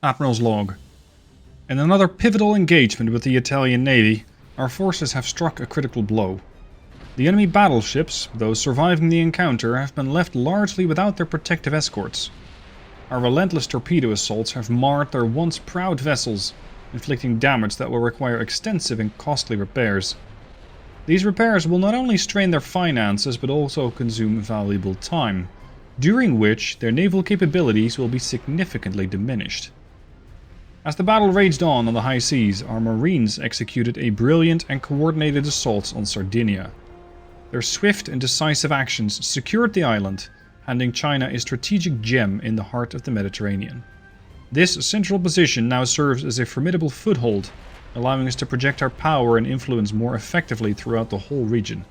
Admiral's log. In another pivotal engagement with the Italian Navy, our forces have struck a critical blow. The enemy battleships, those surviving the encounter, have been left largely without their protective escorts. Our relentless torpedo assaults have marred their once proud vessels, inflicting damage that will require extensive and costly repairs. These repairs will not only strain their finances but also consume valuable time, during which their naval capabilities will be significantly diminished. As the battle raged on the high seas, our marines executed a brilliant and coordinated assault on Sardinia. Their swift and decisive actions secured the island, handing China a strategic gem in the heart of the Mediterranean. This central position now serves as a formidable foothold, allowing us to project our power and influence more effectively throughout the whole region.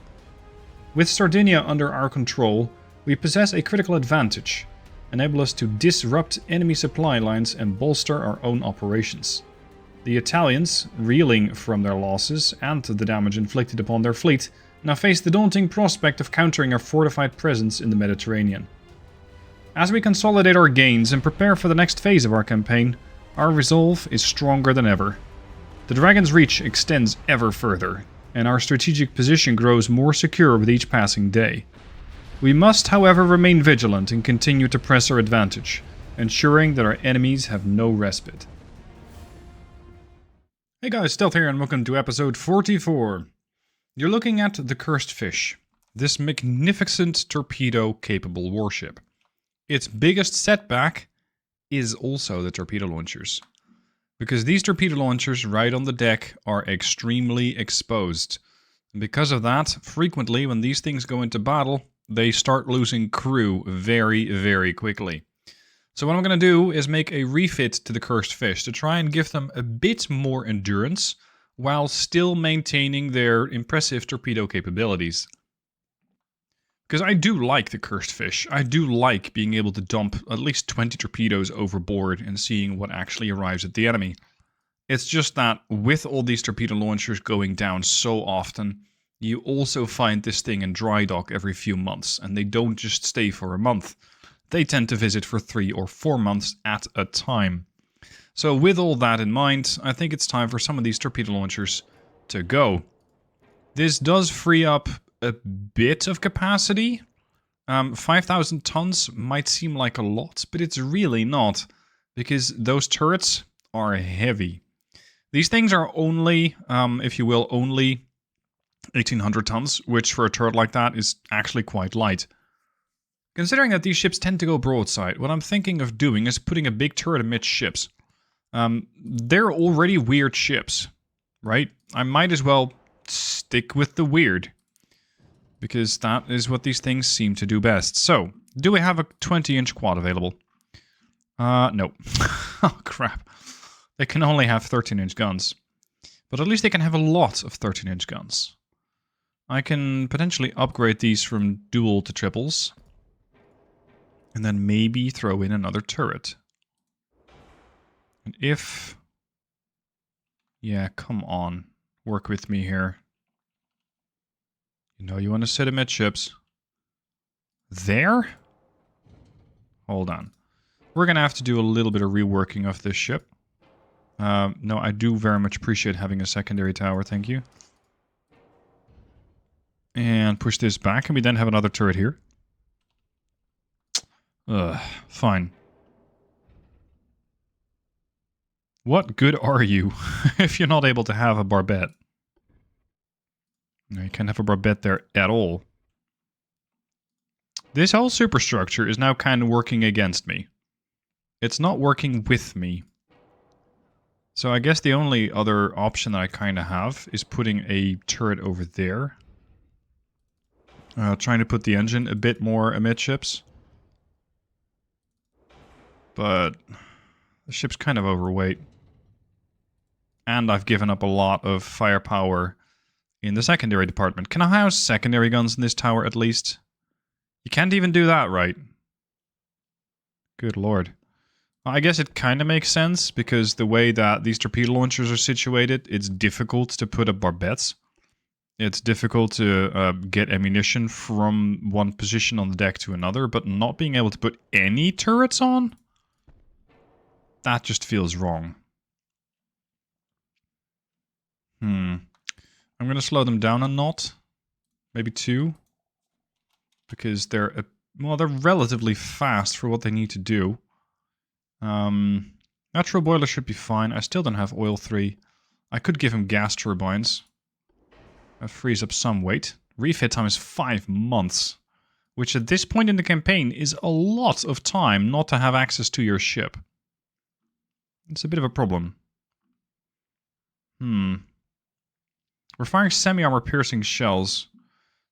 With Sardinia under our control, we possess a critical advantage, enable us to disrupt enemy supply lines and bolster our own operations. The Italians, reeling from their losses and the damage inflicted upon their fleet, now face the daunting prospect of countering our fortified presence in the Mediterranean. As we consolidate our gains and prepare for the next phase of our campaign, our resolve is stronger than ever. The Dragon's reach extends ever further, and our strategic position grows more secure with each passing day. We must, however, remain vigilant and continue to press our advantage, ensuring that our enemies have no respite. Hey guys, Stealth here and welcome to episode 44. You're looking at the Cursed Fish, this magnificent torpedo-capable warship. Its biggest setback is also the torpedo launchers, because these torpedo launchers right on the deck are extremely exposed. And because of that, frequently when these things go into battle, they start losing crew very, very quickly. So what I'm going to do is make a refit to the Cursed Fish to try and give them a bit more endurance while still maintaining their impressive torpedo capabilities. Because I do like the Cursed Fish. I do like being able to dump at least 20 torpedoes overboard and seeing what actually arrives at the enemy. It's just that with all these torpedo launchers going down so often, you also find this thing in dry dock every few months, and they don't just stay for a month. They tend to visit for 3 or 4 months at a time. So with all that in mind, I think it's time for some of these torpedo launchers to go. This does free up a bit of capacity. 5,000 tons might seem like a lot, but it's really not, because those turrets are heavy. These things are only, if you will, only 1,800 tons, which for a turret like that is actually quite light. Considering that these ships tend to go broadside, what I'm thinking of doing is putting a big turret amidst ships. They're already weird ships, right? I might as well stick with the weird, because that is what these things seem to do best. So, do we have a 20-inch quad available? No. Oh, crap. They can only have 13-inch guns. But at least they can have a lot of 13-inch guns. I can potentially upgrade these from dual to triples. And then maybe throw in another turret. And if... Yeah, come on. Work with me here. You know you want to sit amidships. There? Hold on. We're going to have to do a little bit of reworking of this ship. No, I do very much appreciate having a secondary tower, thank you. And push this back, and we then have another turret here. Fine. What good are you if you're not able to have a barbette? No, you can't have a barbette there at all. This whole superstructure is now kind of working against me. It's not working with me. So I guess the only other option that I kind of have is putting a turret over there. Trying to put the engine a bit more amidships. But the ship's kind of overweight. And I've given up a lot of firepower in the secondary department. Can I house secondary guns in this tower at least? You can't even do that, right? Good lord. I guess it kind of makes sense, because the way that these torpedo launchers are situated, it's difficult to put up barbettes. It's difficult to get ammunition from one position on the deck to another, but not being able to put any turrets on? That just feels wrong. I'm going to slow them down a knot. Maybe 2. Because they're, well, they're relatively fast for what they need to do. Natural boiler should be fine. I still don't have oil 3. I could give him gas turbines. That frees up some weight. Refit time is 5 months. Which at this point in the campaign is a lot of time not to have access to your ship. It's a bit of a problem. We're firing semi-armor piercing shells.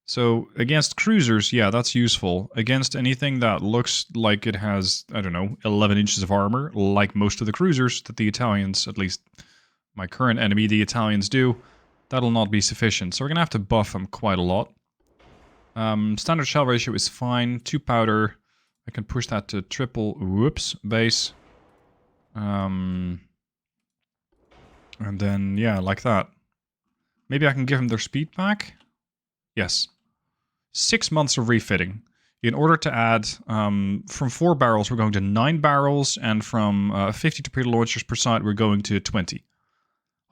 So against cruisers, yeah, that's useful. Against anything that looks like it has, I don't know, 11 inches of armor, like most of the cruisers that the Italians, at least my current enemy, the Italians do, that'll not be sufficient. So we're going to have to buff them quite a lot. Standard shell ratio is fine. 2 powder. I can push that to triple, base. And then, yeah, like that. Maybe I can give them their speed back? Yes. 6 months of refitting. In order to add, from 4 barrels, we're going to 9 barrels, and from 50 torpedo launchers per side, we're going to 20.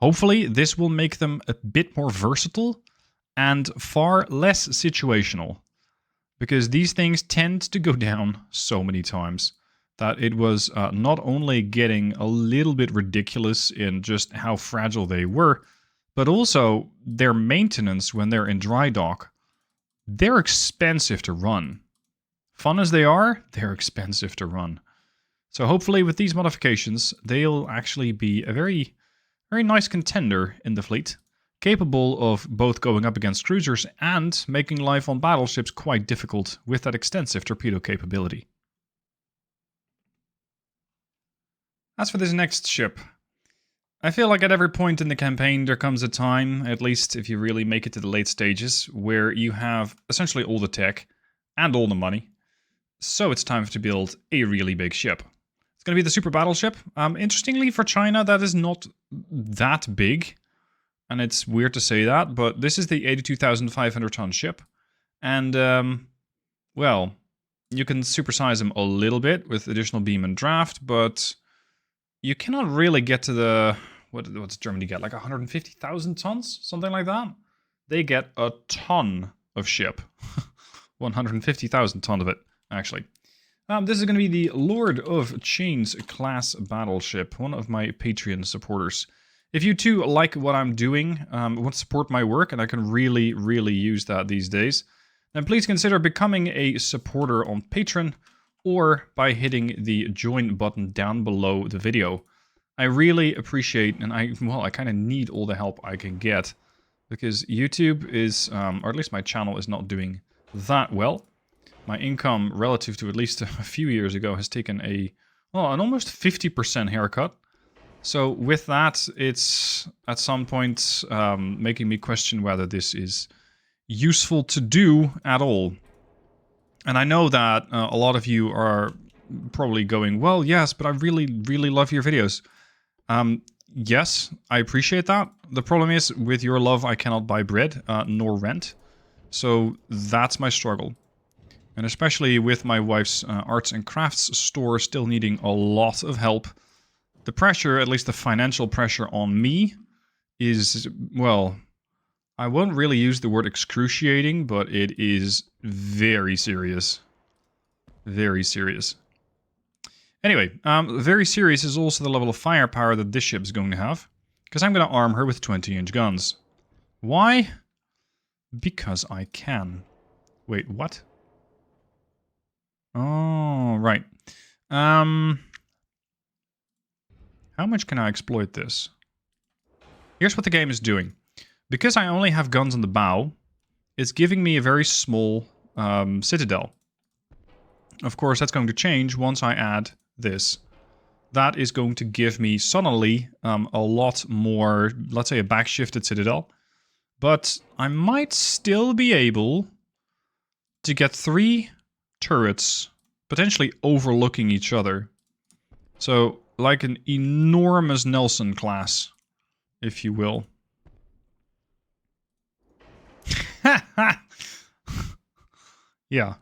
Hopefully, this will make them a bit more versatile and far less situational. Because these things tend to go down so many times that it was not only getting a little bit ridiculous in just how fragile they were, but also their maintenance when they're in dry dock. They're expensive to run. Fun as they are, they're expensive to run. So hopefully with these modifications, they'll actually be a very, very nice contender in the fleet, capable of both going up against cruisers and making life on battleships quite difficult with that extensive torpedo capability. As for this next ship, I feel like at every point in the campaign there comes a time, at least if you really make it to the late stages, where you have essentially all the tech and all the money. So it's time to build a really big ship. It's going to be the super battleship. Interestingly, for China, that is not that big. And it's weird to say that, but this is the 82,500 ton ship. And, well, you can supersize them a little bit with additional beam and draft, but you cannot really get to the... What's Germany get? Like 150,000 tons? Something like that? They get a ton of ship. 150,000 ton of it, actually. This is going to be the Lord of Chains class battleship, one of my Patreon supporters. If you too like what I'm doing, want to support my work, and I can really, really use that these days, then please consider becoming a supporter on Patreon, or by hitting the join button down below the video. I really appreciate, and I kind of need all the help I can get, because YouTube is, or at least my channel is not doing that well. My income relative to at least a few years ago has taken an almost 50% haircut. So with that, it's at some point making me question whether this is useful to do at all. And I know that a lot of you are probably going, well, yes, but I really, really love your videos. Yes, I appreciate that. The problem is, with your love, I cannot buy bread, nor rent. So that's my struggle. And especially with my wife's arts and crafts store still needing a lot of help, the pressure, at least the financial pressure on me, is, well, I won't really use the word excruciating, but it is very serious. Very serious. Anyway, very serious is also the level of firepower that this ship is going to have, because I'm going to arm her with 20-inch guns. Why? Because I can. Wait, what? Oh, right. How much can I exploit this? Here's what the game is doing. Because I only have guns on the bow, it's giving me a very small citadel. Of course, that's going to change once I add this. That is going to give me suddenly a lot more, let's say, a backshifted citadel. But I might still be able to get 3 turrets potentially overlooking each other. So, like an enormous Nelson class, if you will. Yeah.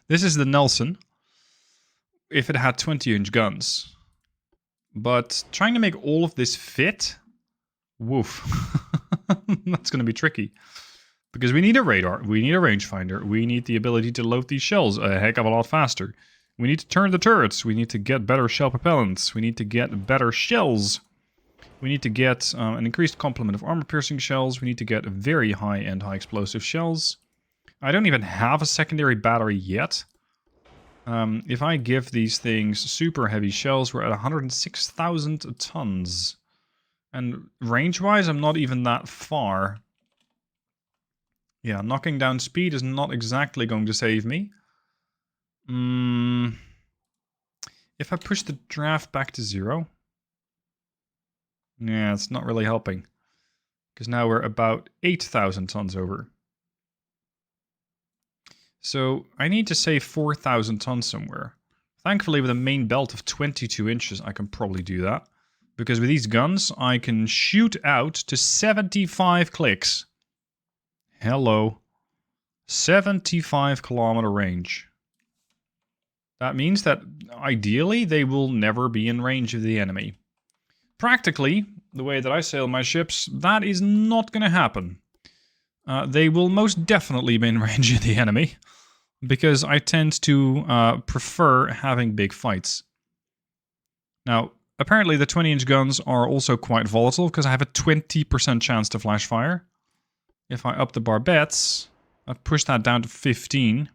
This is the Nelson. If it had 20-inch guns. But trying to make all of this fit, woof, that's going to be tricky. Because we need a radar, we need a rangefinder, we need the ability to load these shells a heck of a lot faster. We need to turn the turrets, we need to get better shell propellants, we need to get better shells. We need to get an increased complement of armor-piercing shells, we need to get very high-end, high-explosive shells. I don't even have a secondary battery yet. If I give these things super heavy shells, we're at 106,000 tons. And range-wise, I'm not even that far. Yeah, knocking down speed is not exactly going to save me. If I push the draft back to 0... yeah, it's not really helping. Because now we're about 8,000 tons over. So I need to save 4,000 tons somewhere. Thankfully, with a main belt of 22 inches, I can probably do that. Because with these guns, I can shoot out to 75 clicks. Hello. 75 kilometer range. That means that, ideally, they will never be in range of the enemy. Practically, the way that I sail my ships, that is not going to happen. They will most definitely be in range of the enemy. Because I tend to prefer having big fights. Now, apparently the 20-inch guns are also quite volatile, because I have a 20% chance to flash fire. If I up the barbettes, I push that down to 15.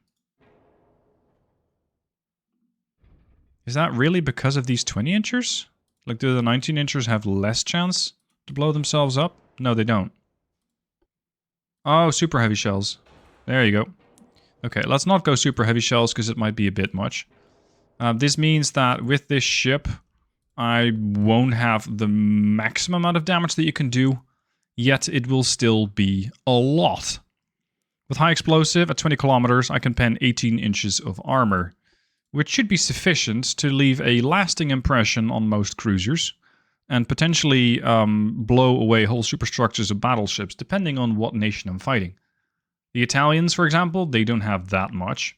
Is that really because of these 20-inchers? Like, do the 19-inchers have less chance to blow themselves up? No, they don't. Oh, super heavy shells. There you go. Okay, let's not go super heavy shells because it might be a bit much. This means that with this ship, I won't have the maximum amount of damage that you can do, yet it will still be a lot. With high explosive at 20 kilometers, I can pen 18 inches of armor, which should be sufficient to leave a lasting impression on most cruisers, and potentially blow away whole superstructures of battleships, depending on what nation I'm fighting. The Italians, for example, they don't have that much.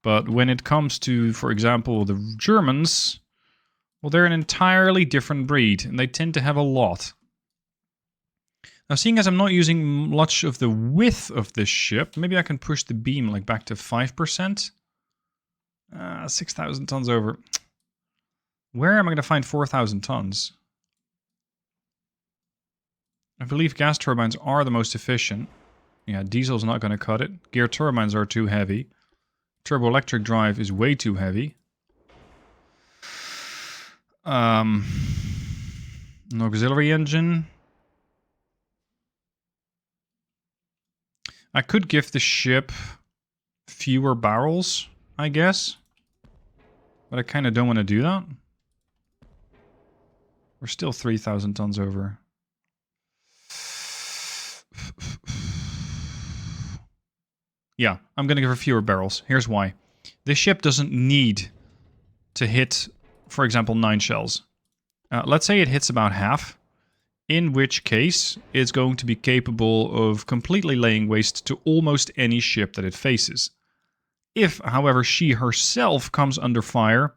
But when it comes to, for example, the Germans, well, they're an entirely different breed, and they tend to have a lot. Now, seeing as I'm not using much of the width of this ship, maybe I can push the beam like back to 5%. 6,000 tons over. Where am I going to find 4,000 tons? I believe gas turbines are the most efficient. Yeah, diesel's not going to cut it. Gear turbines are too heavy. Turbo-electric drive is way too heavy. An auxiliary engine. I could give the ship fewer barrels, I guess. But I kind of don't want to do that. We're still 3,000 tons over. Yeah, I'm going to give her fewer barrels. Here's why. This ship doesn't need to hit, for example, 9 shells. Let's say it hits about half, in which case it's going to be capable of completely laying waste to almost any ship that it faces. If, however, she herself comes under fire,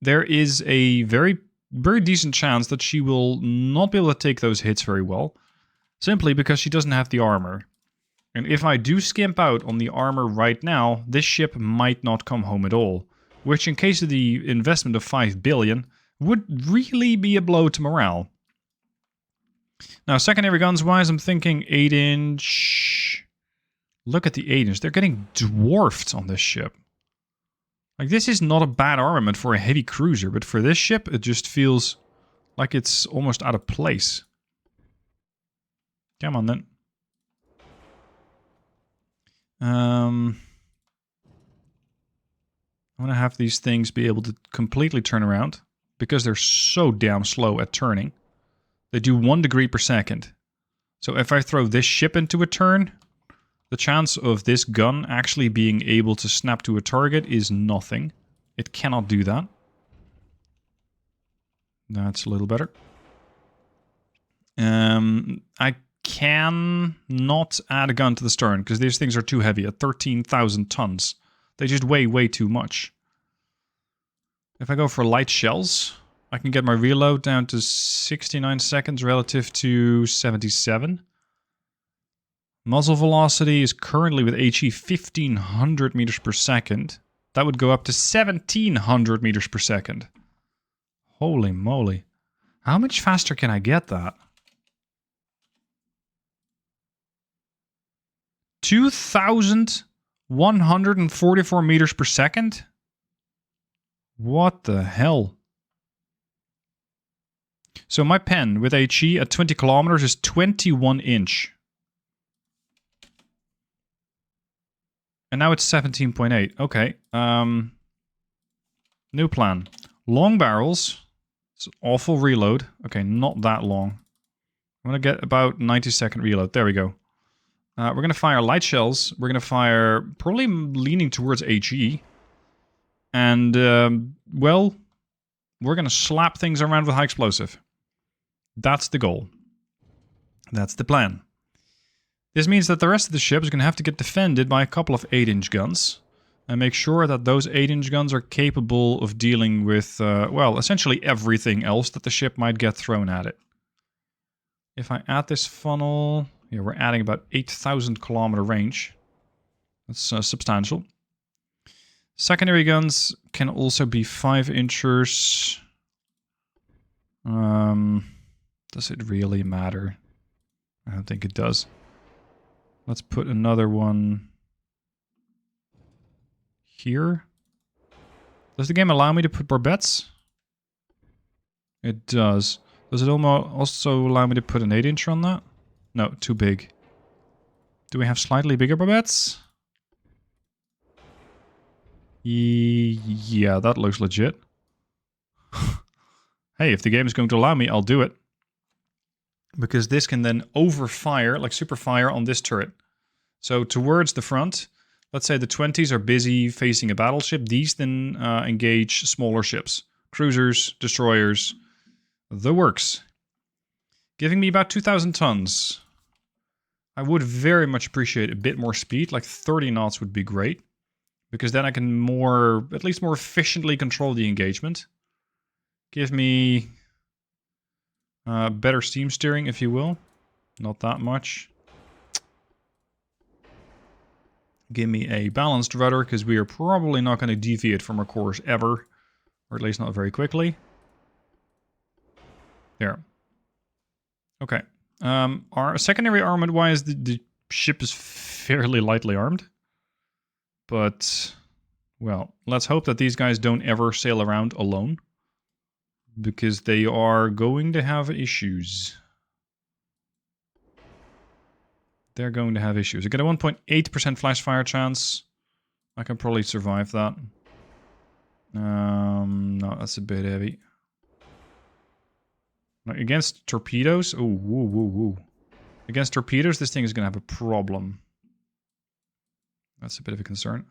there is a very, very decent chance that she will not be able to take those hits very well, simply because she doesn't have the armor. And if I do skimp out on the armor right now, this ship might not come home at all. Which, in case of the investment of 5 billion, would really be a blow to morale. Now, secondary guns-wise, I'm thinking 8-inch... Look at the 8-inch. They're getting dwarfed on this ship. Like, this is not a bad armament for a heavy cruiser, but for this ship, it just feels like it's almost out of place. Come on, then. I want to have these things be able to completely turn around, because they're so damn slow at turning. They do 1 degree per second. So if I throw this ship into a turn, the chance of this gun actually being able to snap to a target is nothing. It cannot do that. That's a little better. I can not add a gun to the stern, because these things are too heavy at 13,000 tons. They just weigh way too much. If I go for light shells, I can get my reload down to 69 seconds relative to 77. Muzzle velocity is currently with HE 1500 meters per second. That would go up to 1700 meters per second. Holy moly. How much faster can I get that? 2,144 meters per second? What the hell? So my pen with HE at 20 kilometers is 21 inch. And now it's 17.8. Okay. New plan. Long barrels. It's an awful reload. Okay, not that long. I'm going to get about 90-second reload. There we go. We're going to fire light shells. We're going to fire probably leaning towards HE. And, well, we're going to slap things around with high explosive. That's the goal. That's the plan. This means that the rest of the ship is going to have to get defended by a couple of 8-inch guns. And make sure that those 8-inch guns are capable of dealing with, well, essentially everything else that the ship might get thrown at it. If I add this funnel... Yeah, we're adding about 8,000 kilometer range. That's substantial. Secondary guns can also be 5-inchers. Does it really matter? I don't think it does. Let's put another one here. Does the game allow me to put barbettes? It does. Does it also allow me to put an 8-incher on that? No, too big. Do we have slightly bigger barbettes? Yeah, that looks legit. Hey, if the game is going to allow me, I'll do it. Because this can then overfire, like super fire on this turret. So towards the front, let's say the 20s are busy facing a battleship. These then engage smaller ships. Cruisers, destroyers, the works. Giving me about 2,000 tons. I would very much appreciate a bit more speed, like 30 knots would be great. Because then I can at least more efficiently control the engagement. Give me better steam steering, if you will. Not that much. Give me a balanced rudder, because we are probably not going to deviate from our course ever. Or at least not very quickly. There. Okay. Our secondary armament-wise, the ship is fairly lightly armed. But, well, let's hope that these guys don't ever sail around alone. Because they are going to have issues. They're going to have issues. I get a 1.8% flash fire chance. I can probably survive that. No, that's a bit heavy. Against torpedoes? Oh, woo, woo, woo. Against torpedoes, this thing is going to have a problem. That's a bit of a concern.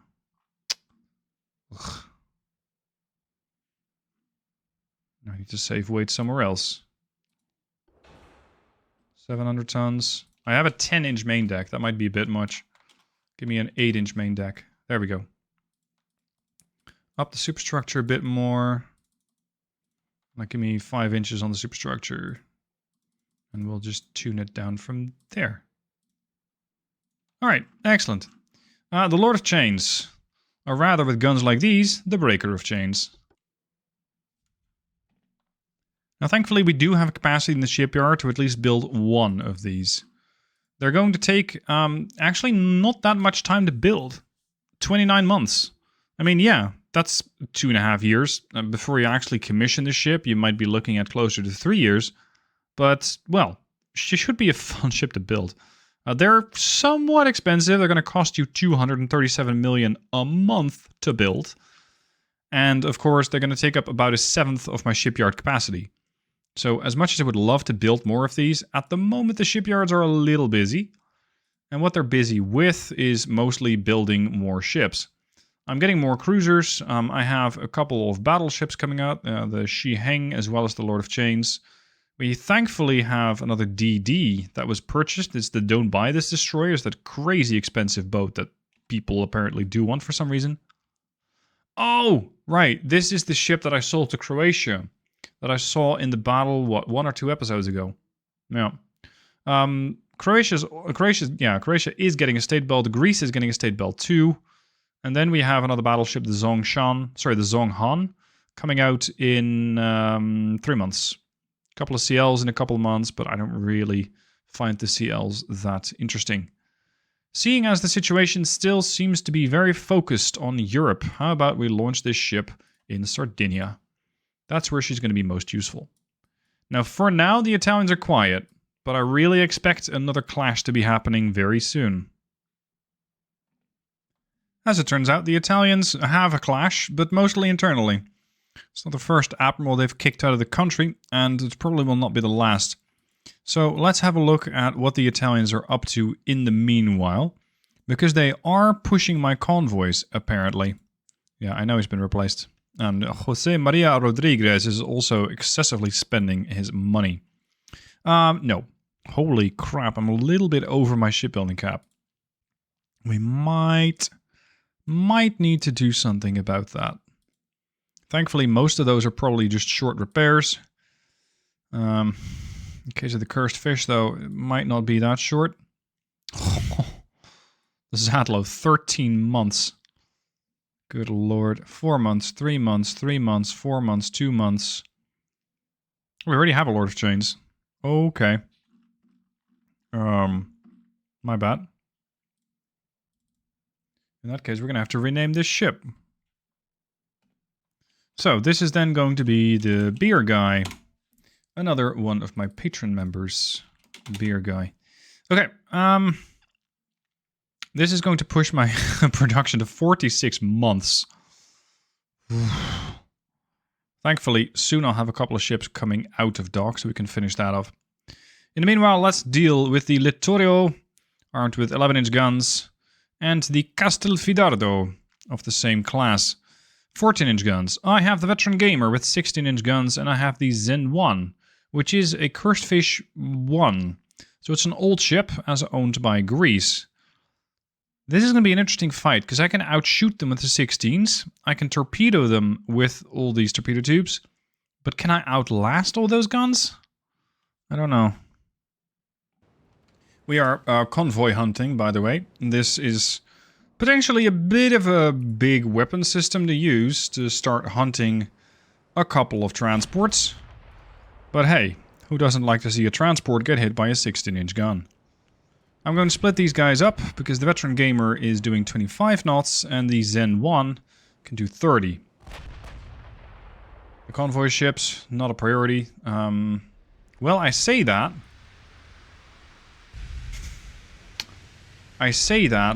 Ugh. I need to save weight somewhere else. 700 tons. I have a 10-inch main deck. That might be a bit much. Give me an 8-inch main deck. There we go. Up the superstructure a bit more. Like, give me 5 inches on the superstructure. And we'll just tune it down from there. Alright, excellent. The Lord of Chains. Or rather, with guns like these, the Breaker of Chains. Now, thankfully, we do have capacity in the shipyard to at least build one of these. They're going to take, actually, not that much time to build. 29 months. I mean, yeah, that's 2.5 years. Before you actually commission the ship, you might be looking at closer to 3 years. But, well, she should be a fun ship to build. They're somewhat expensive. They're going to cost you $237 million a month to build. And, of course, they're going to take up about 1/7 of my shipyard capacity. So, as much as I would love to build more of these, at the moment the shipyards are a little busy. And what they're busy with is mostly building more ships. I'm getting more cruisers. I have a couple of battleships coming out. The Shiheng as well as the Lord of Chains. We thankfully have another DD that was purchased. It's the Don't Buy This Destroyer. It's that crazy expensive boat that people apparently do want for some reason. Oh, right. This is the ship that I sold to Croatia. that I saw in the battle, what, 1 or 2 episodes ago. Yeah. Croatia is getting a state belt. Greece is getting a state belt too. And then we have another battleship, the Zhonghan, coming out in 3 months. A couple of CLs in a couple of months, but I don't really find the CLs that interesting. Seeing as the situation still seems to be very focused on Europe, how about we launch this ship in Sardinia? That's where she's going to be most useful. Now, for now, the Italians are quiet, but I really expect another clash to be happening very soon. As it turns out, the Italians have a clash, but mostly internally. It's not the first admiral they've kicked out of the country, and it probably will not be the last. So let's have a look at what the Italians are up to in the meanwhile, because they are pushing my convoys, apparently. Yeah, I know he's been replaced. And Jose Maria Rodriguez is also excessively spending his money. No. Holy crap, I'm a little bit over my shipbuilding cap. We might need to do something about that. Thankfully, most of those are probably just short repairs. In case of the cursed fish, though, it might not be that short. The Zadlo, 13 months. Good lord. 4 months, 3 months, 3 months, 4 months, 2 months. We already have a Lord of Chains. Okay. My bad. In that case, we're going to have to rename this ship. So, this is then going to be the beer guy. Another one of my patron members. Beer guy. Okay, this is going to push my production to 46 months. Thankfully, soon I'll have a couple of ships coming out of dock, so we can finish that off. In the meanwhile, let's deal with the Littorio, armed with 11-inch guns, and the Castelfidardo of the same class. 14-inch guns. I have the Veteran Gamer with 16-inch guns, and I have the Zen 1, which is a Cursed Fish 1. So it's an old ship, as owned by Greece. This is going to be an interesting fight, because I can outshoot them with the 16s. I can torpedo them with all these torpedo tubes. But can I outlast all those guns? I don't know. We are convoy hunting, by the way. This is potentially a bit of a big weapon system to use to start hunting a couple of transports. But hey, who doesn't like to see a transport get hit by a 16-inch gun? I'm going to split these guys up, because the Veteran Gamer is doing 25 knots, and the Zen 1 can do 30. The convoy ships, not a priority. Well, I say that,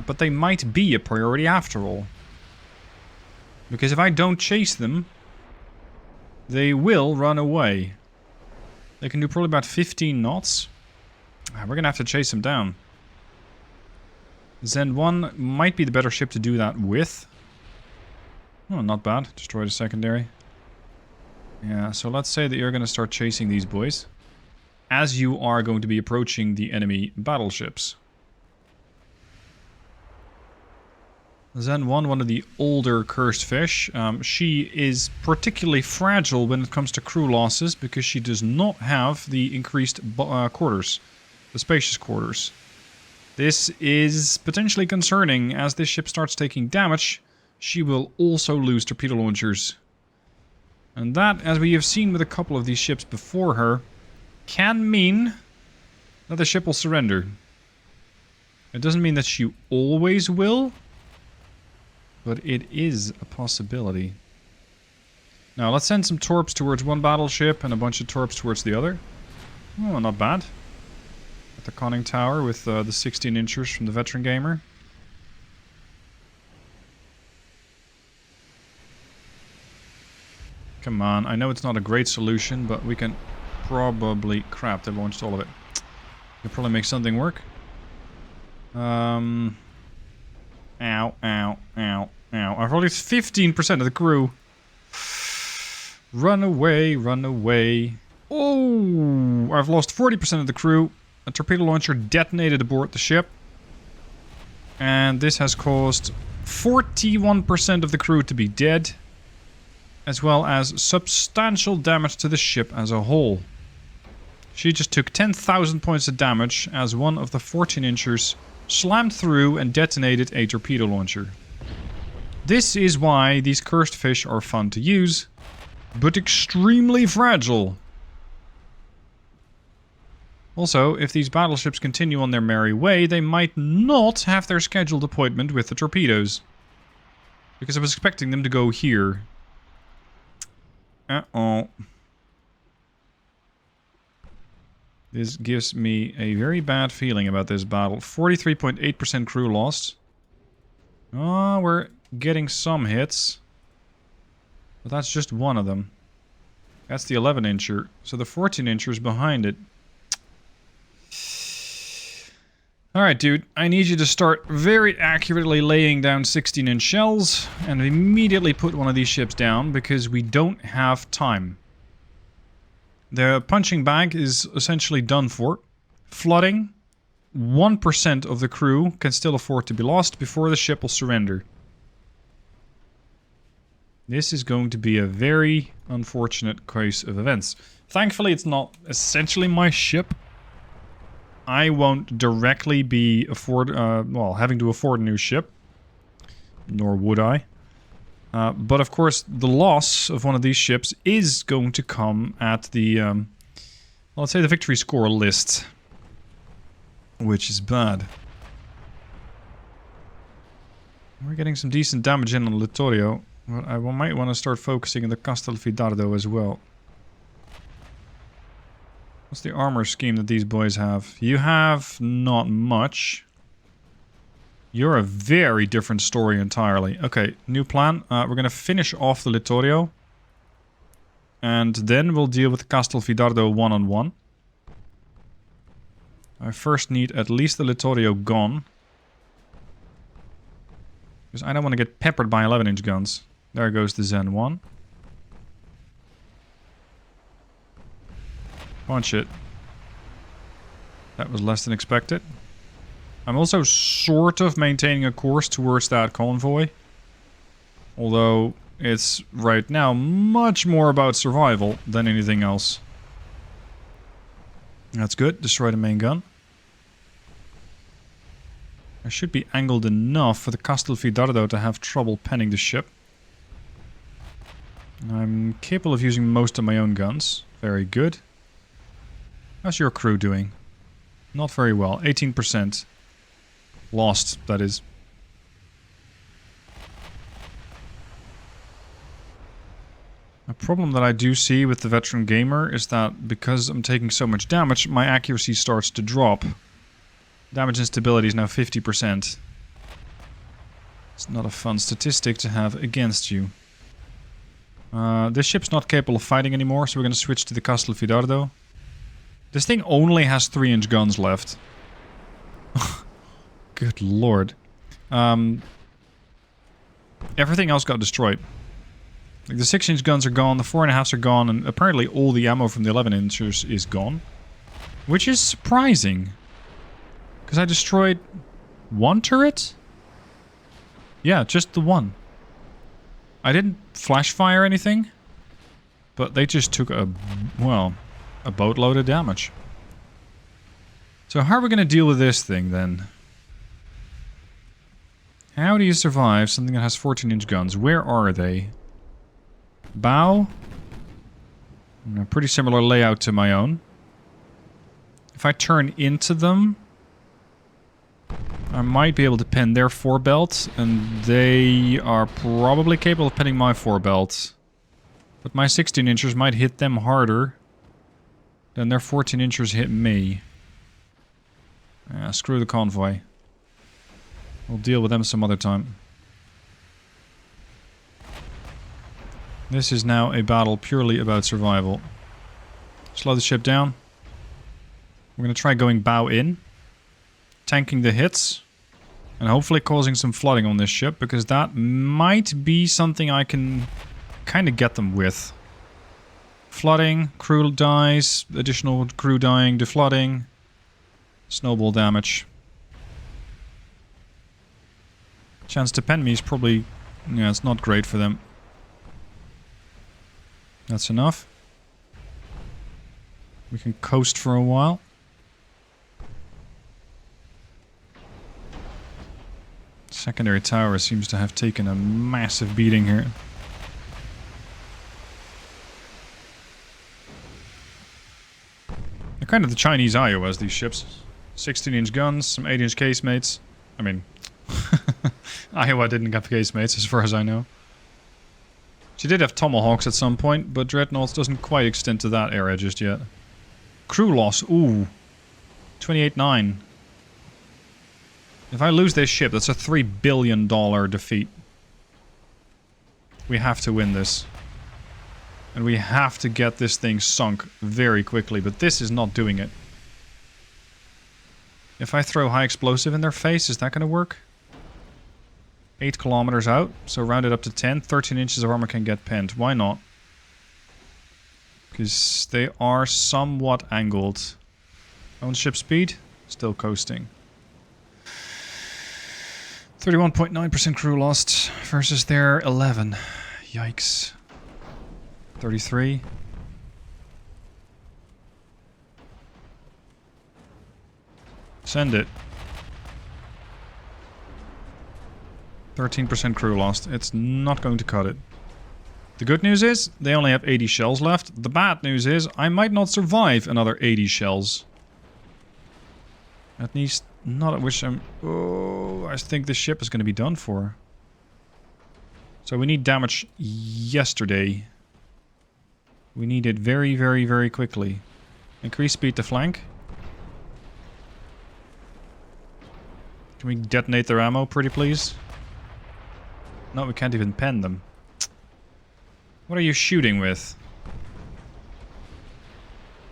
but they might be a priority after all. Because if I don't chase them, they will run away. They can do probably about 15 knots. We're going to have to chase them down. Zen 1 might be the better ship to do that with. Oh, not bad. Destroy the secondary. Yeah, so let's say that you're going to start chasing these boys, as you are going to be approaching the enemy battleships. Zen 1, one of the older cursed fish. She is particularly fragile when it comes to crew losses, because she does not have the increased quarters, the spacious quarters. This is potentially concerning. As this ship starts taking damage, she will also lose torpedo launchers. And that, as we have seen with a couple of these ships before her, can mean that the ship will surrender. It doesn't mean that she always will, but it is a possibility. Now, let's send some torps towards one battleship and a bunch of torps towards the other. Oh, not bad. At the conning tower with the 16-inchers from the Veteran Gamer. Come on, I know it's not a great solution, but we can probably... Crap, they launched all of it. We can probably make something work. Ow, ow, ow, ow. I've lost 15% of the crew. Run away, run away. Oh, I've lost 40% of the crew. A torpedo launcher detonated aboard the ship. And this has caused 41% of the crew to be dead. as well as substantial damage to the ship as a whole. She just took 10,000 points of damage as one of the 14-inchers slammed through and detonated a torpedo launcher. This is why these cursed fish are fun to use, but extremely fragile. Also, if these battleships continue on their merry way, they might not have their scheduled appointment with the torpedoes. Because I was expecting them to go here. Uh-oh. This gives me a very bad feeling about this battle. 43.8% crew lost. Oh, we're getting some hits. But that's just one of them. That's the 11-incher. So the 14-incher's behind it. Alright, dude. I need you to start very accurately laying down 16-inch shells. And immediately put one of these ships down, because we don't have time. The punching bag is essentially done for. Flooding. 1% of the crew can still afford to be lost before the ship will surrender. This is going to be a very unfortunate case of events. Thankfully, it's not essentially my ship. I won't directly be having to afford a new ship. Nor would I. But of course, the loss of one of these ships is going to come at the, let's say the victory score list. Which is bad. We're getting some decent damage in on Littorio. But I might want to start focusing on the Castelfidardo as well. What's the armor scheme that these boys have? You have not much. You're a very different story entirely. Okay, new plan. We're going to finish off the Littorio. And then we'll deal with the Castelfidardo one-on-one. I first need at least the Littorio gone. Because I don't want to get peppered by 11-inch guns. There goes the Zen 1. Punch it. That was less than expected. I'm also sort of maintaining a course towards that convoy. Although it's right now much more about survival than anything else. That's good. Destroy the main gun. I should be angled enough for the Castelfidardo to have trouble penning the ship. I'm capable of using most of my own guns. Very good. How's your crew doing? Not very well. 18%. Lost, that is. A problem that I do see with the veteran gamer is that because I'm taking so much damage, my accuracy starts to drop. Damage and stability is now 50%. It's not a fun statistic to have against you. This ship's not capable of fighting anymore, so we're going to switch to the Castelfidardo. This thing only has 3-inch guns left. Good lord. Everything else got destroyed. Like the 6-inch guns are gone, the 4.5s are gone, and apparently all the ammo from the 11-inchers is gone. Which is surprising. Because I destroyed one turret? Yeah, just the one. I didn't flash fire anything. But they just took a boatload of damage. So how are we going to deal with this thing then? How do you survive something that has 14-inch guns? Where are they? Bow? A pretty similar layout to my own. If I turn into them, I might be able to pin their 4-belt, and they are probably capable of pinning my 4-belt. But my 16-inchers might hit them harder than their 14-inchers hit me. Screw the convoy. We'll deal with them some other time. This is now a battle purely about survival. Slow the ship down. We're going to try going bow in. Tanking the hits. And hopefully causing some flooding on this ship, because that might be something I can kind of get them with. Flooding, crew dies, additional crew dying, deflooding, snowball damage. Chance to pen me is probably... yeah, it's not great for them. That's enough. We can coast for a while. Secondary tower seems to have taken a massive beating here. They're kind of the Chinese Iowas, these ships. 16-inch guns, some 8-inch casemates. I mean, Iowa didn't have casemates as far as I know. She did have tomahawks at some point, but Dreadnoughts doesn't quite extend to that area just yet. Crew loss, ooh. 28-9. If I lose this ship, that's a $3 billion defeat. We have to win this. And we have to get this thing sunk very quickly, but this is not doing it. If I throw high explosive in their face, is that going to work? 8 kilometers out, so round it up to 10. 13 inches of armor can get penned. Why not? Because they are somewhat angled. Own ship speed, still coasting. 31.9% crew lost versus their 11. Yikes. 33. Send it. 13% crew lost. It's not going to cut it. The good news is, they only have 80 shells left. The bad news is, I might not survive another 80 shells. At least, not at which I'm... Oh, I think this ship is going to be done for. So we need damage yesterday. We need it very, very, very quickly. Increase speed to flank. Can we detonate their ammo, pretty please? No, we can't even pen them. What are you shooting with?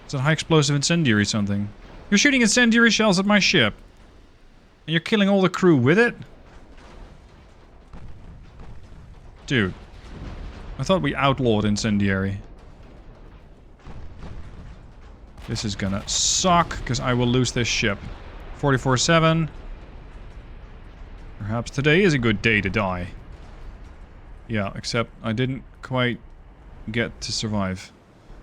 Is it high explosive incendiary something? You're shooting incendiary shells at my ship. And you're killing all the crew with it? Dude. I thought we outlawed incendiary. This is gonna suck, because I will lose this ship. 44-7. Perhaps today is a good day to die. Yeah, except I didn't quite get to survive.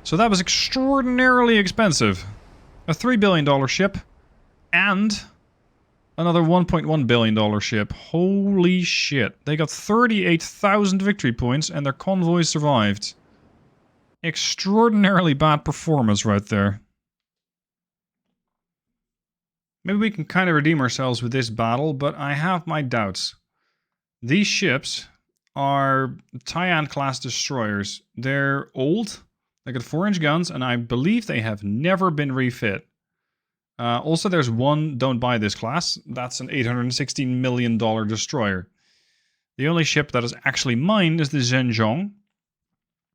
So that was extraordinarily expensive. A $3 billion ship. And another $1.1 billion ship. Holy shit. They got 38,000 victory points and their convoy survived. Extraordinarily bad performance right there. Maybe we can kind of redeem ourselves with this battle, but I have my doubts. These ships are Taiyan-class destroyers. They're old, they got 4-inch guns, and I believe they have never been refit. Also, there's one don't buy this class. That's an $816 million destroyer. The only ship that is actually mine is the Zhenjiang,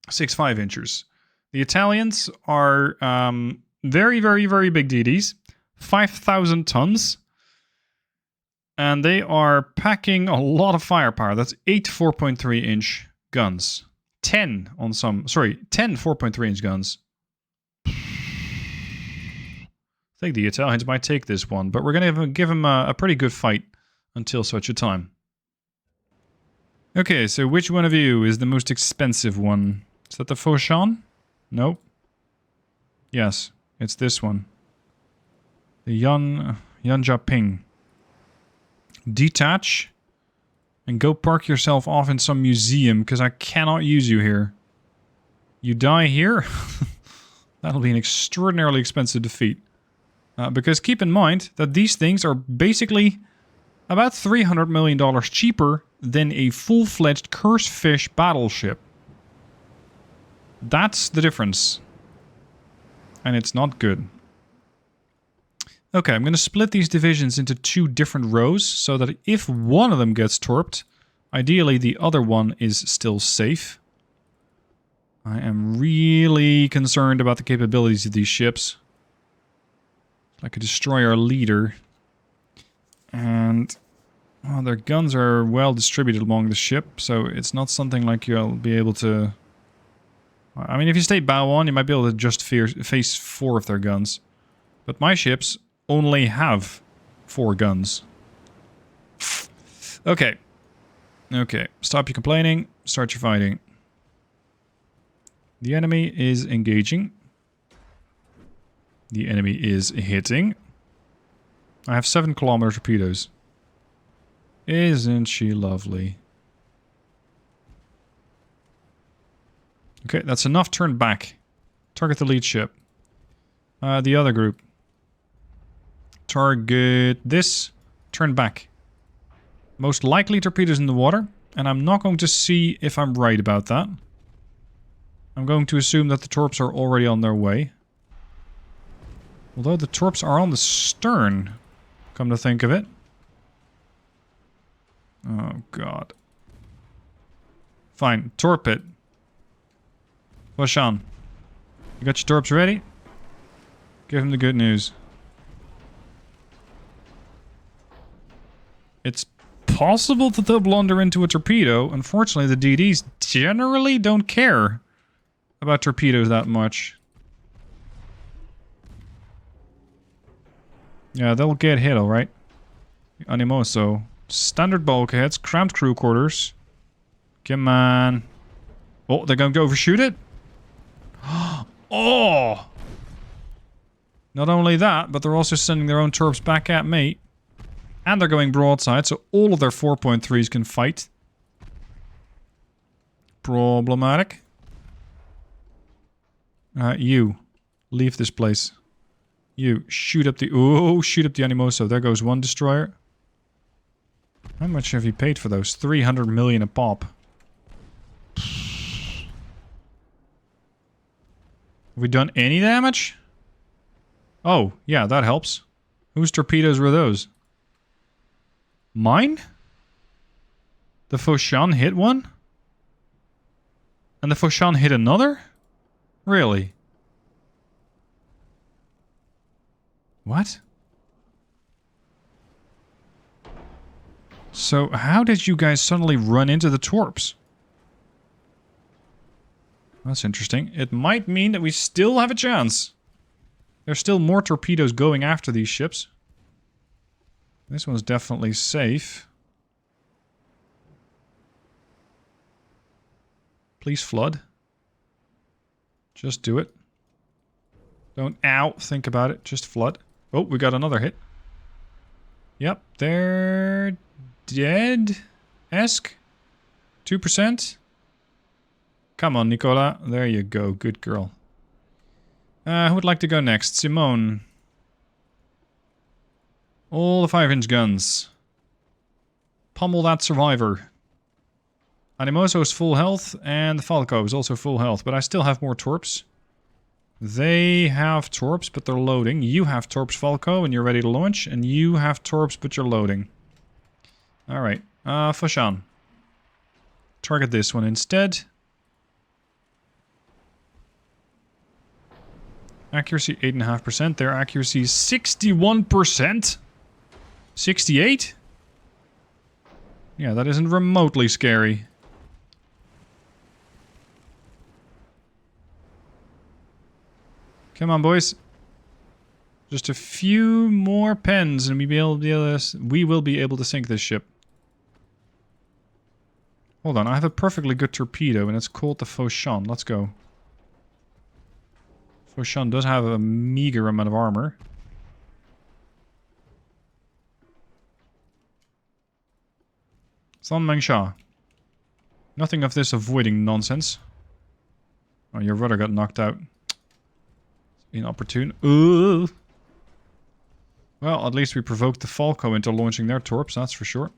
6.5 inchers. The Italians are very, very, very big DDs. 5,000 tons. And they are packing a lot of firepower. That's 8 4.3 inch guns. 10 on some... Sorry, 10 4.3 inch guns. I think the Italians might take this one, but we're going to give them a pretty good fight until such a time. Okay, so which one of you is the most expensive one? Is that the Foshan? Nope. Yes, it's this one. The Yanjaping. Detach and go park yourself off in some museum, because I cannot use you here. You die here? That'll be an extraordinarily expensive defeat. Because keep in mind that these things are basically about $300 million cheaper than a full-fledged cursed fish battleship. That's the difference. And it's not good. Okay, I'm going to split these divisions into 2 different rows, so that if one of them gets torped, ideally the other one is still safe. I am really concerned about the capabilities of these ships. Like a destroyer leader. And well, their guns are well distributed along the ship, so it's not something like you'll be able to... I mean, if you stay bow on, you might be able to just face 4 of their guns. But my ships only have 4 guns. Okay. Okay, stop your complaining, start your fighting. The enemy is engaging. The enemy is hitting. I have 7-kilometer torpedoes. Isn't she lovely? Okay, that's enough. Turn back. Target the lead ship. The other group. Target this. Turn back. Most likely torpedoes in the water. And I'm not going to see if I'm right about that. I'm going to assume that the torps are already on their way. Although the torps are on the stern. Come to think of it. Oh, God. Fine. Torp it. Push on. You got your torps ready? Give him the good news. It's possible that they'll blunder into a torpedo. Unfortunately, the DDs generally don't care about torpedoes that much. Yeah, they'll get hit, alright. Animoso. Standard bulkheads, cramped crew quarters. Come on. Oh, they're going to overshoot it? Oh! Not only that, but they're also sending their own torps back at me. And they're going broadside, so all of their 4.3s can fight. Problematic. You. Leave this place. You. Shoot up the... Oh, shoot up the Animoso. There goes one destroyer. How much have you paid for those? 300 million a pop. Have we done any damage? Oh, yeah, that helps. Whose torpedoes were those? Mine? The Foshan hit one? And the Foshan hit another? Really? What? So, how did you guys suddenly run into the torps? That's interesting. It might mean that we still have a chance. There's still more torpedoes going after these ships. This one's definitely safe. Please flood. Just do it. Don't, ow, think about it. Just flood. Oh, we got another hit. Yep, they're dead-esque. 2%. Come on, Nicola. There you go. Good girl. Who would like to go next? Simone. All the 5-inch guns. Pummel that survivor. Animoso is full health, and the Falco is also full health, but I still have more torps. They have torps, but they're loading. You have torps, Falco, and you're ready to launch, and you have torps, but you're loading. Alright, Foshan. Target this one instead. Accuracy 8.5%. Their accuracy is 61%. 68? Yeah, that isn't remotely scary. Come on, boys. Just a few more pens and we will be able to sink this ship. Hold on, I have a perfectly good torpedo and it's called the Foshan. Let's go. Foshan does have a meager amount of armor. San Mengsha. Nothing of this avoiding nonsense. Oh, your rudder got knocked out. Inopportune. Ooh. Well, at least we provoked the Falco into launching their torps, that's for sure.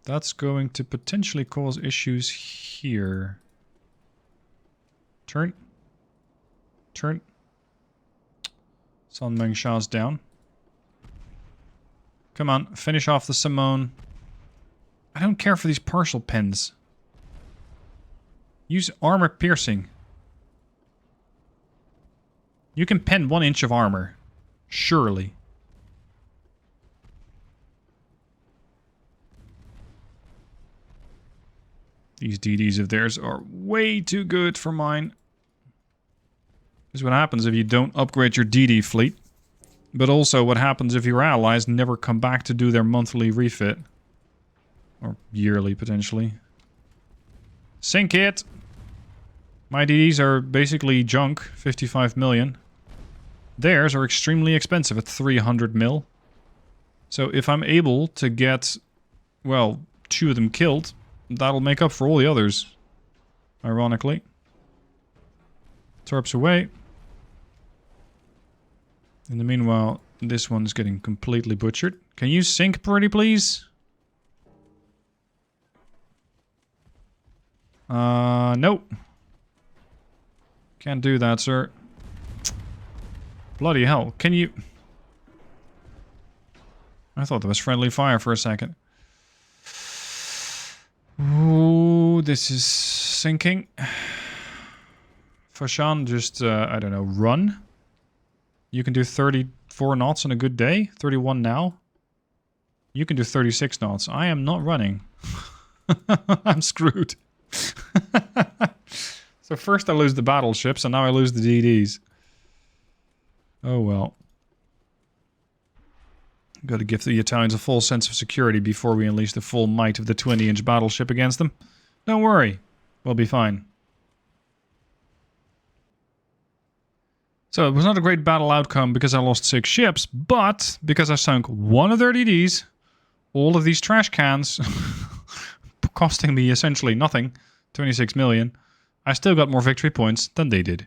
That's going to potentially cause issues here. Turn. Turn. San Mengsha's down. Come on, finish off the Simone. I don't care for these partial pens. Use armor piercing. You can pen 1 inch of armor. Surely. These DDs of theirs are way too good for mine. This is what happens if you don't upgrade your DD fleet. But also what happens if your allies never come back to do their monthly refit. Or yearly, potentially. Sink it! My DDs are basically junk, 55 million. Theirs are extremely expensive at 300 mil. So if I'm able to get, well, 2 of them killed, that'll make up for all the others. Ironically. Torps away. In the meanwhile, this one's getting completely butchered. Can you sink pretty please? Nope. Can't do that, sir. Bloody hell, can you... I thought there was friendly fire for a second. Ooh, this is sinking. Fashan, just, I don't know, run. You can do 34 knots on a good day. 31 now. You can do 36 knots. I am not running. I'm screwed. So first I lose the battleships, and now I lose the DDs. Oh well. Gotta give the Italians a full sense of security before we unleash the full might of the 20-inch battleship against them. Don't worry. We'll be fine. So it was not a great battle outcome because I lost 6 ships, but because I sunk one of their DDs, all of these trash cans, costing me essentially nothing, 26 million, I still got more victory points than they did.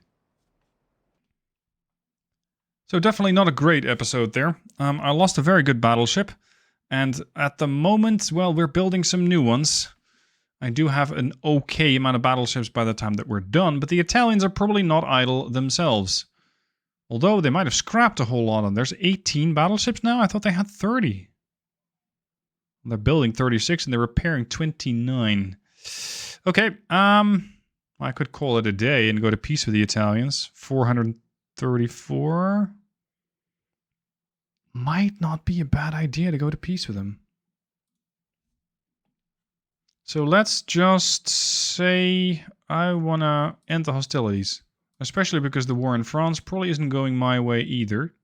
So definitely not a great episode there. I lost a very good battleship, and at the moment, well, we're building some new ones. I do have an okay amount of battleships by the time that we're done, but the Italians are probably not idle themselves. Although they might have scrapped a whole lot of them. There's 18 battleships now? I thought they had 30. They're building 36 and they're repairing 29. Okay, I could call it a day and go to peace with the Italians. 434. Might not be a bad idea to go to peace with them. So let's just say I want to end the hostilities. Especially because the war in France probably isn't going my way either.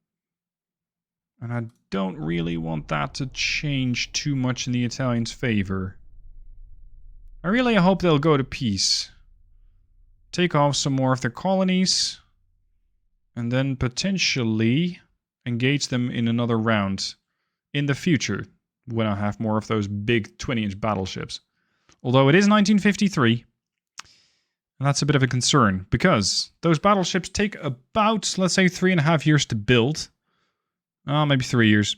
And I don't really want that to change too much in the Italians' favor. I really hope they'll go to peace. Take off some more of their colonies. And then potentially engage them in another round in the future. When I have more of those big 20-inch battleships. Although it is 1953. And that's a bit of a concern. Because those battleships take about, let's say, 3.5 years to build. Maybe 3 years.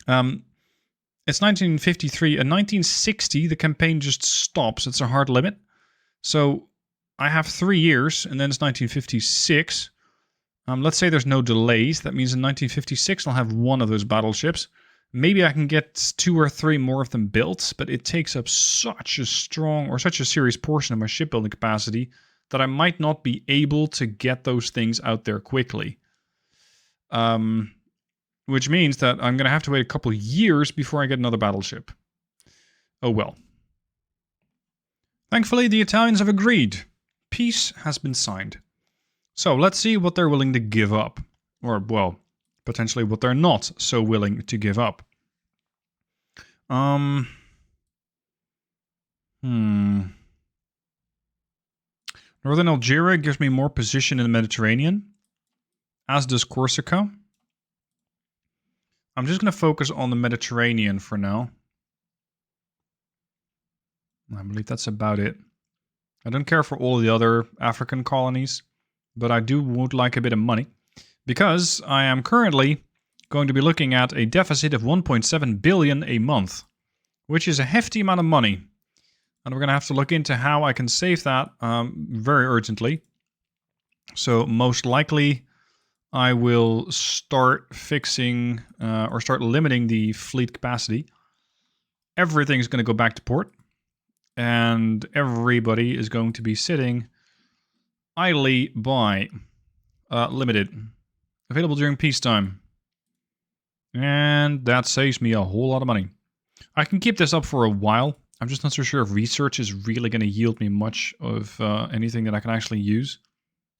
It's 1953. In 1960, the campaign just stops. It's a hard limit. So I have 3 years, and then it's 1956. Let's say there's no delays. That means in 1956, I'll have 1 of those battleships. Maybe I can get 2 or 3 more of them built, but it takes up such a strong, or such a serious portion of my shipbuilding capacity that I might not be able to get those things out there quickly. Which means that I'm going to have to wait a couple of years before I get another battleship. Oh well. Thankfully, the Italians have agreed. Peace has been signed. So let's see what they're willing to give up. Or, well, potentially what they're not so willing to give up. Northern Algeria gives me more position in the Mediterranean. As does Corsica. I'm just going to focus on the Mediterranean for now. I believe that's about it. I don't care for all the other African colonies, but I would like a bit of money. Because I am currently going to be looking at a deficit of 1.7 billion a month. Which is a hefty amount of money. And we're going to have to look into how I can save that very urgently. So most likely I will start fixing or start limiting the fleet capacity. Everything's going to go back to port. And everybody is going to be sitting idly by. Limited. Available during peacetime. And that saves me a whole lot of money. I can keep this up for a while. I'm just not so sure if research is really going to yield me much of anything that I can actually use.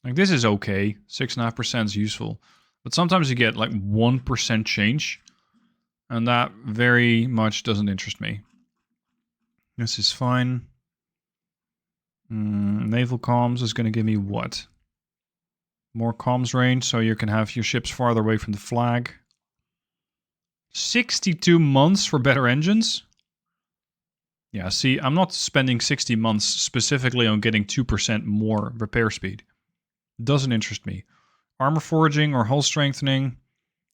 Like, this is okay. 6.5% is useful. But sometimes you get like 1% change. And that very much doesn't interest me. This is fine. Naval comms is going to give me what? More comms range, so you can have your ships farther away from the flag. 62 months for better engines? Yeah, see, I'm not spending 60 months specifically on getting 2% more repair speed. Doesn't interest me. Armor forging or hull strengthening.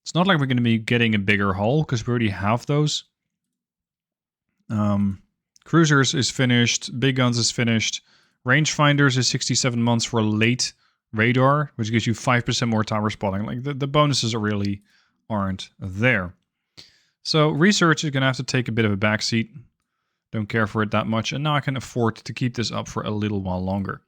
It's not like we're going to be getting a bigger hull, because we already have those. Cruisers is finished. Big guns is finished. Rangefinders is 67 months for late radar, which gives you 5% more tower spotting. Like, the bonuses really aren't there. So research is going to have to take a bit of a backseat. Don't care for it that much. And now I can afford to keep this up for a little while longer.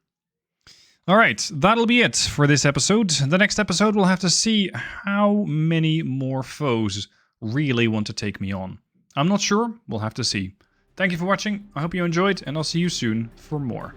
Alright, that'll be it for this episode. The next episode we'll have to see how many more foes really want to take me on. I'm not sure. We'll have to see. Thank you for watching. I hope you enjoyed, and I'll see you soon for more.